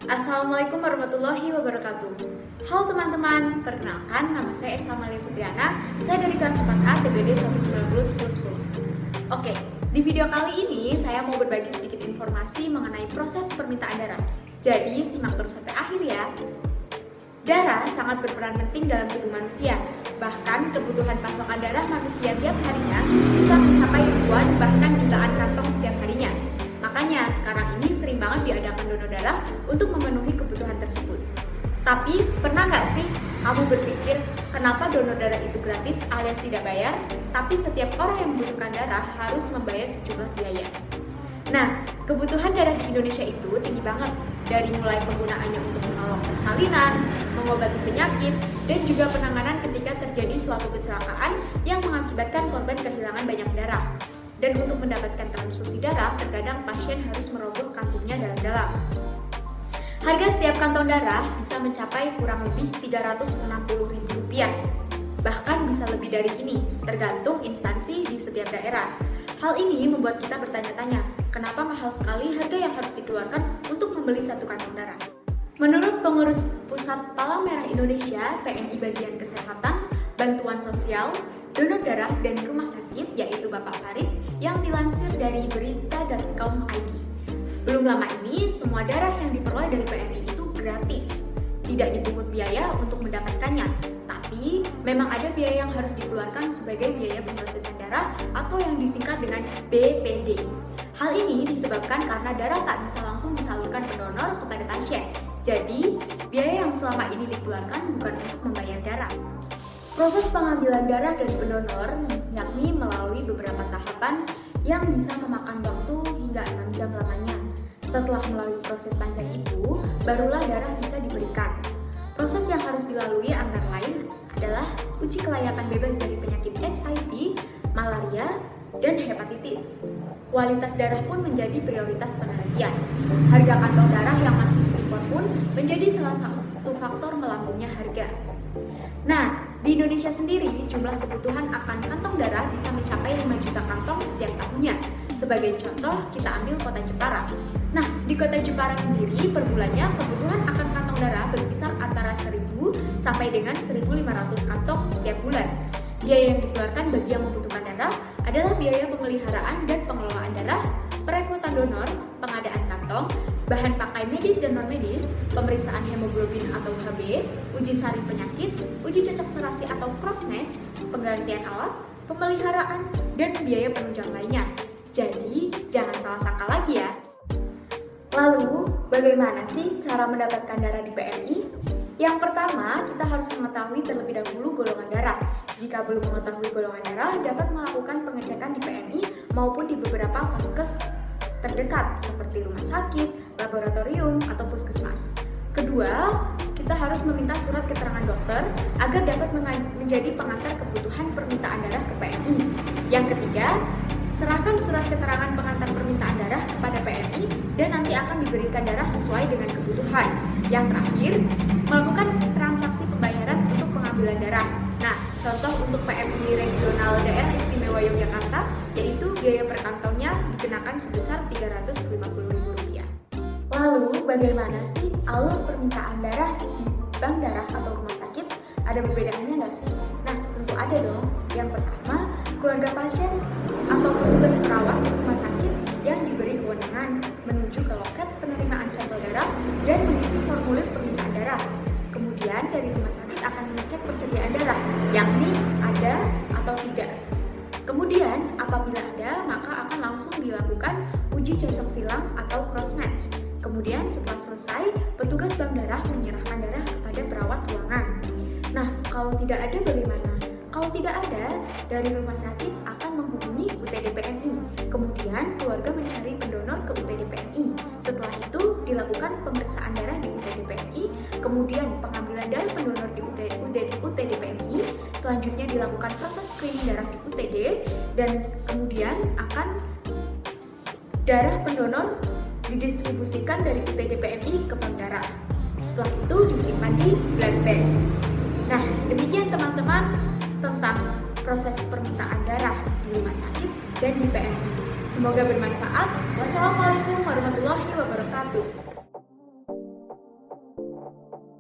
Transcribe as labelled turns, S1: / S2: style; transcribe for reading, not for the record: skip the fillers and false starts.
S1: Assalamualaikum warahmatullahi wabarakatuh. Halo teman-teman, perkenalkan nama saya Esa Malia Fitriana. Saya dari kelas 4A TBD 190 1010. Oke, di video kali ini saya mau berbagi sedikit informasi mengenai proses permintaan darah. Jadi simak terus sampai akhir ya. Darah sangat berperan penting dalam tubuh manusia. Bahkan kebutuhan pasokan darah manusia tiap harinya bisa mencapai ribuan bahkan jutaan kantong setiap harinya. Makanya sekarang ini sering banget diadakan donor darah untuk memenuhi kebutuhan tersebut. Tapi pernah nggak sih kamu berpikir kenapa donor darah itu gratis alias tidak bayar, tapi setiap orang yang membutuhkan darah harus membayar sejumlah biaya? Nah, kebutuhan darah di Indonesia itu tinggi banget, dari mulai penggunaannya untuk menolong persalinan, mengobati penyakit, dan juga penanganan ketika terjadi suatu kecelakaan yang mengakibatkan korban kehilangan banyak darah. Dan untuk mendapatkan transfusi darah, terkadang pasien harus merogoh kantongnya dalam-dalam. Harga setiap kantong darah bisa mencapai kurang lebih Rp360.000. Bahkan bisa lebih dari ini, tergantung instansi di setiap daerah. Hal ini membuat kita bertanya-tanya, kenapa mahal sekali harga yang harus dikeluarkan untuk membeli satu kantong darah? Menurut Pengurus Pusat Palang Merah Indonesia, PMI Bagian Kesehatan, Bantuan Sosial, Donor Darah dan Rumah Sakit, yaitu Bapak Farid, yang dilansir dari berita.com.id. Belum lama ini, semua darah yang diperoleh dari PMI itu gratis. Tidak dipungut biaya untuk mendapatkannya, tapi memang ada biaya yang harus dikeluarkan sebagai biaya pemrosesan darah atau yang disingkat dengan BPD. Hal ini disebabkan karena darah tak bisa langsung disalurkan ke donor kepada pasien. Jadi, biaya yang selama ini dikeluarkan bukan untuk membayar darah. Proses pengambilan darah dari pendonor yakni melalui beberapa tahapan yang bisa memakan waktu hingga 6 jam lamanya. Setelah melalui proses panjang itu, barulah darah bisa diberikan. Proses yang harus dilalui antara lain adalah uji kelayakan bebas dari penyakit HIV, malaria, dan hepatitis. Kualitas darah pun menjadi prioritas penelitian. Harga kantong darah yang masih impor pun menjadi salah satu faktor melambungnya harga. Nah, di Indonesia sendiri, jumlah kebutuhan akan kantong darah bisa mencapai 5 juta kantong setiap tahunnya. Sebagai contoh, kita ambil kota Jepara. Nah, di kota Jepara sendiri, per bulannya kebutuhan akan kantong darah berkisar antara 1.000 sampai dengan 1.500 kantong setiap bulan. Biaya yang dikeluarkan bagi yang membutuhkan darah adalah biaya pemeliharaan dan pengelolaan darah, perekrutan donor, pengadaan kantong, bahan pakai medis dan non-medis, pemeriksaan hemoglobin atau HB, uji sari penyakit, uji cocok serasi atau cross-match, penggantian alat, pemeliharaan, dan biaya penunjang lainnya. Jadi, jangan salah sangka lagi ya. Lalu, bagaimana sih cara mendapatkan darah di PMI? Yang pertama, kita harus mengetahui terlebih dahulu golongan darah. Jika belum mengetahui golongan darah, dapat melakukan pengecekan di PMI maupun di beberapa vaskes terdekat seperti rumah sakit, laboratorium, atau puskesmas. Kedua, kita harus meminta surat keterangan dokter agar dapat menjadi pengantar kebutuhan permintaan darah ke PMI. Yang ketiga, serahkan surat keterangan pengantar permintaan darah kepada PMI dan nanti akan diberikan darah sesuai dengan kebutuhan. Yang terakhir, melakukan transaksi pembayaran untuk pengambilan darah. Nah, contoh untuk PMI Regional Daerah Istimewa Yogyakarta, yaitu biaya per kantongnya dikenakan sebesar Rp350.000. Lalu, bagaimana sih alur permintaan darah di bank darah atau rumah sakit? Ada perbedaannya nggak sih? Nah, tentu ada dong. Yang pertama, keluarga pasien atau petugas perawat rumah sakit yang diberi kewenangan menuju ke loket penerimaan sampel darah dan mengisi formulir permintaan darah. Kemudian dari rumah sakit akan mengecek persediaan darah, yakni ada atau tidak. Kemudian apabila ada, maka akan langsung dilakukan uji cocok silang atau cross-match. Kemudian setelah selesai, petugas bank darah menyerahkan darah kepada perawat ruangan. Nah, kalau tidak ada bagaimana? Kalau tidak ada, dari rumah sakit akan menghubungi UTD PMI. Kemudian keluarga mencari pendonor ke UTD PMI. Setelah itu dilakukan pemeriksaan darah di UTD PMI, kemudian pengambilan darah pendonor di UTD PMI, selanjutnya dilakukan proses screening darah di UTD, dan kemudian akan darah pendonor didistribusikan dari UTD PMI ke bank darah. Setelah itu disimpan di blood bank. Nah, demikian teman-teman tentang proses permintaan darah di rumah sakit dan di PMI. Semoga bermanfaat. Wassalamualaikum warahmatullahi wabarakatuh.